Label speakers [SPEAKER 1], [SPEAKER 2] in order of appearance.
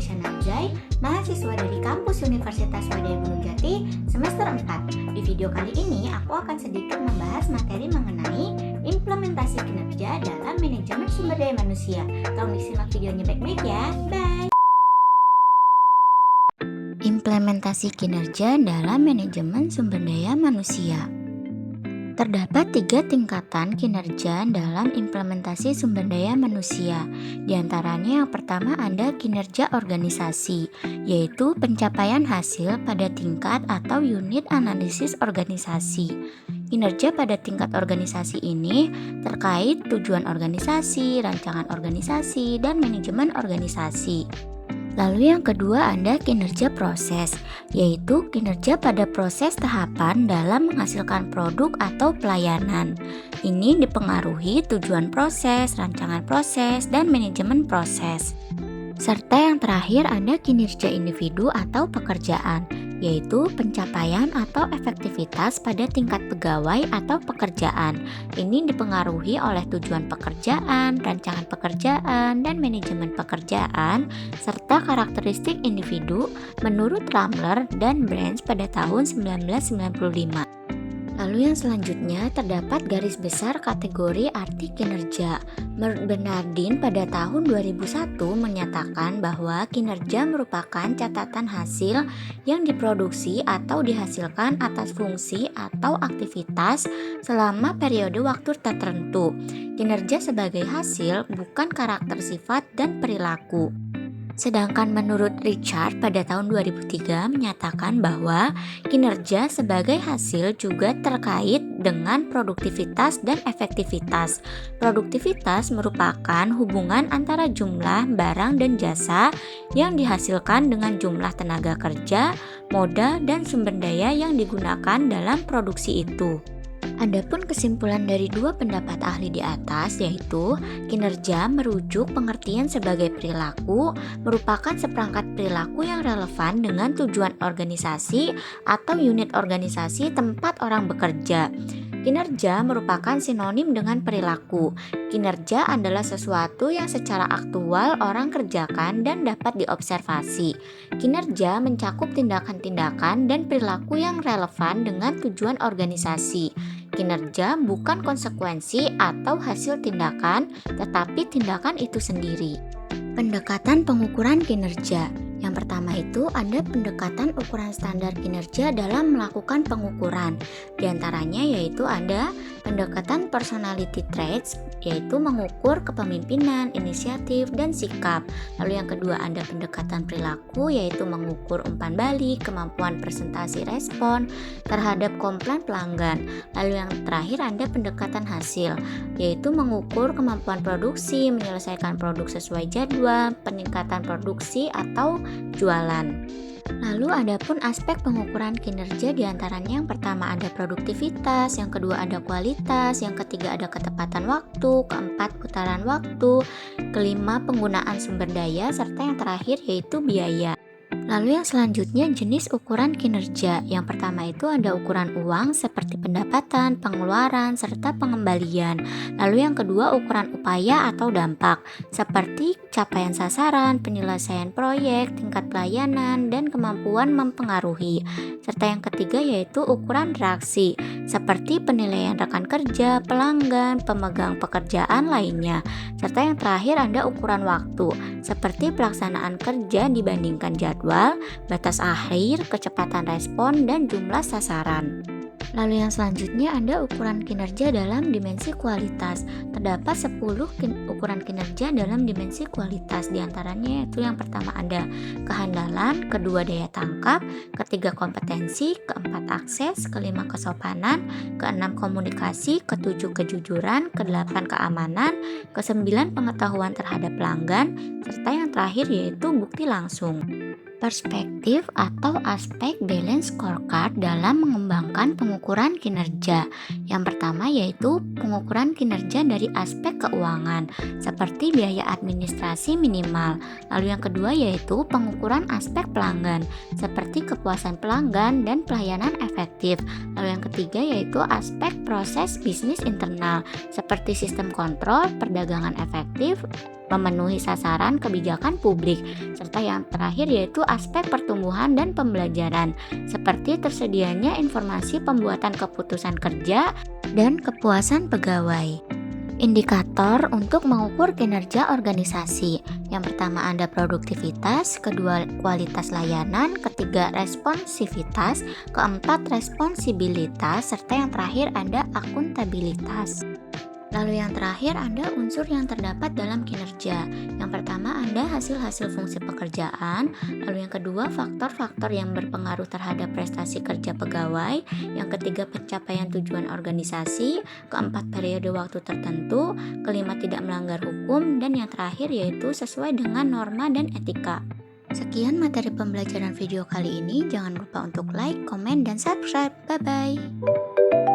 [SPEAKER 1] Aisyah Nazai, mahasiswa dari kampus Universitas Wadai Jati, semester 4. Di video kali ini, aku akan sedikit membahas materi mengenai implementasi kinerja dalam manajemen sumber daya manusia. Tolong disimak videonya baik-baik ya. Bye! Implementasi kinerja dalam manajemen sumber daya manusia. Terdapat 3 tingkatan kinerja dalam implementasi sumber daya manusia. Di antaranya yang pertama ada kinerja organisasi, yaitu pencapaian hasil pada tingkat atau unit analisis organisasi. Kinerja pada tingkat organisasi ini terkait tujuan organisasi, rancangan organisasi, dan manajemen organisasi. Lalu yang kedua ada kinerja proses, yaitu kinerja pada proses tahapan dalam menghasilkan produk atau pelayanan. Ini dipengaruhi tujuan proses, rancangan proses, dan manajemen proses. Serta yang terakhir ada kinerja individu atau pekerjaan, yaitu pencapaian atau efektivitas pada tingkat pegawai atau pekerjaan. Ini dipengaruhi oleh tujuan pekerjaan, rancangan pekerjaan, dan manajemen pekerjaan, serta karakteristik individu menurut Ramler dan Branch pada tahun 1995. Lalu yang selanjutnya terdapat garis besar kategori arti kinerja. Menurut Bernardin pada tahun 2001 menyatakan bahwa kinerja merupakan catatan hasil yang diproduksi atau dihasilkan atas fungsi atau aktivitas selama periode waktu tertentu. Kinerja sebagai hasil bukan karakter sifat dan perilaku. Sedangkan menurut Richard pada tahun 2003 menyatakan bahwa kinerja sebagai hasil juga terkait dengan produktivitas dan efektivitas. Produktivitas merupakan hubungan antara jumlah barang dan jasa yang dihasilkan dengan jumlah tenaga kerja, modal, dan sumber daya yang digunakan dalam produksi itu. Adapun kesimpulan dari 2 pendapat ahli di atas yaitu kinerja merujuk pengertian sebagai perilaku merupakan seperangkat perilaku yang relevan dengan tujuan organisasi atau unit organisasi tempat orang bekerja. Kinerja merupakan sinonim dengan perilaku. Kinerja adalah sesuatu yang secara aktual orang kerjakan dan dapat diobservasi. Kinerja mencakup tindakan-tindakan dan perilaku yang relevan dengan tujuan organisasi. Kinerja bukan konsekuensi atau hasil tindakan, tetapi tindakan itu sendiri. Pendekatan pengukuran kinerja. Yang pertama itu ada pendekatan ukuran standar kinerja dalam melakukan pengukuran. Di antaranya yaitu ada pendekatan personality traits, yaitu mengukur kepemimpinan, inisiatif, dan sikap. Lalu yang kedua ada pendekatan perilaku, yaitu mengukur umpan balik, kemampuan presentasi respon terhadap komplain pelanggan. Lalu yang terakhir ada pendekatan hasil, yaitu mengukur kemampuan produksi, menyelesaikan produk sesuai jadwal, peningkatan produksi atau jualan. Lalu adapun aspek pengukuran kinerja diantaranya yang pertama ada produktivitas, yang kedua ada kualitas, yang ketiga ada ketepatan waktu, keempat putaran waktu, kelima penggunaan sumber daya, serta yang terakhir yaitu biaya. Lalu yang selanjutnya jenis ukuran kinerja. Yang pertama itu ada ukuran uang seperti pendapatan, pengeluaran, serta pengembalian. Lalu yang kedua ukuran upaya atau dampak seperti capaian sasaran, penyelesaian proyek, tingkat pelayanan, dan kemampuan mempengaruhi. Serta yang ketiga yaitu ukuran reaksi seperti penilaian rekan kerja, pelanggan, pemegang pekerjaan lainnya. Serta yang terakhir ada ukuran waktu seperti pelaksanaan kerja dibandingkan jadwal, batas akhir, kecepatan respon, dan jumlah sasaran. Lalu yang selanjutnya ada ukuran kinerja dalam dimensi kualitas. Terdapat 10 ukuran kinerja dalam dimensi kualitas. Di antaranya yaitu yang pertama ada kehandalan, kedua daya tangkap, ketiga kompetensi, keempat akses, kelima kesopanan, keenam komunikasi, ketujuh kejujuran, kedelapan keamanan, kesembilan pengetahuan terhadap pelanggan, serta yang terakhir yaitu bukti langsung. Perspektif atau aspek balance scorecard dalam mengembangkan pengukuran kinerja. Yang pertama yaitu pengukuran kinerja dari aspek keuangan seperti biaya administrasi minimal. Lalu yang kedua yaitu pengukuran aspek pelanggan seperti kepuasan pelanggan dan pelayanan efektif. Lalu yang ketiga yaitu aspek proses bisnis internal seperti sistem kontrol, perdagangan efektif, memenuhi sasaran kebijakan publik, serta serta yang terakhir yaitu aspek pertumbuhan dan pembelajaran, seperti tersedianya informasi pembuatan keputusan kerja dan kepuasan pegawai. Indikator untuk mengukur kinerja organisasi. Yang pertama ada produktivitas, kedua kualitas layanan, ketiga responsivitas, keempat responsibilitas, serta yang terakhir ada akuntabilitas. Lalu yang terakhir ada unsur yang terdapat dalam kinerja. Yang pertama ada hasil-hasil fungsi pekerjaan, lalu yang kedua faktor-faktor yang berpengaruh terhadap prestasi kerja pegawai, yang ketiga pencapaian tujuan organisasi, keempat periode waktu tertentu, kelima tidak melanggar hukum, dan yang terakhir yaitu sesuai dengan norma dan etika. Sekian materi pembelajaran video kali ini, jangan lupa untuk like, komen, dan subscribe. Bye-bye.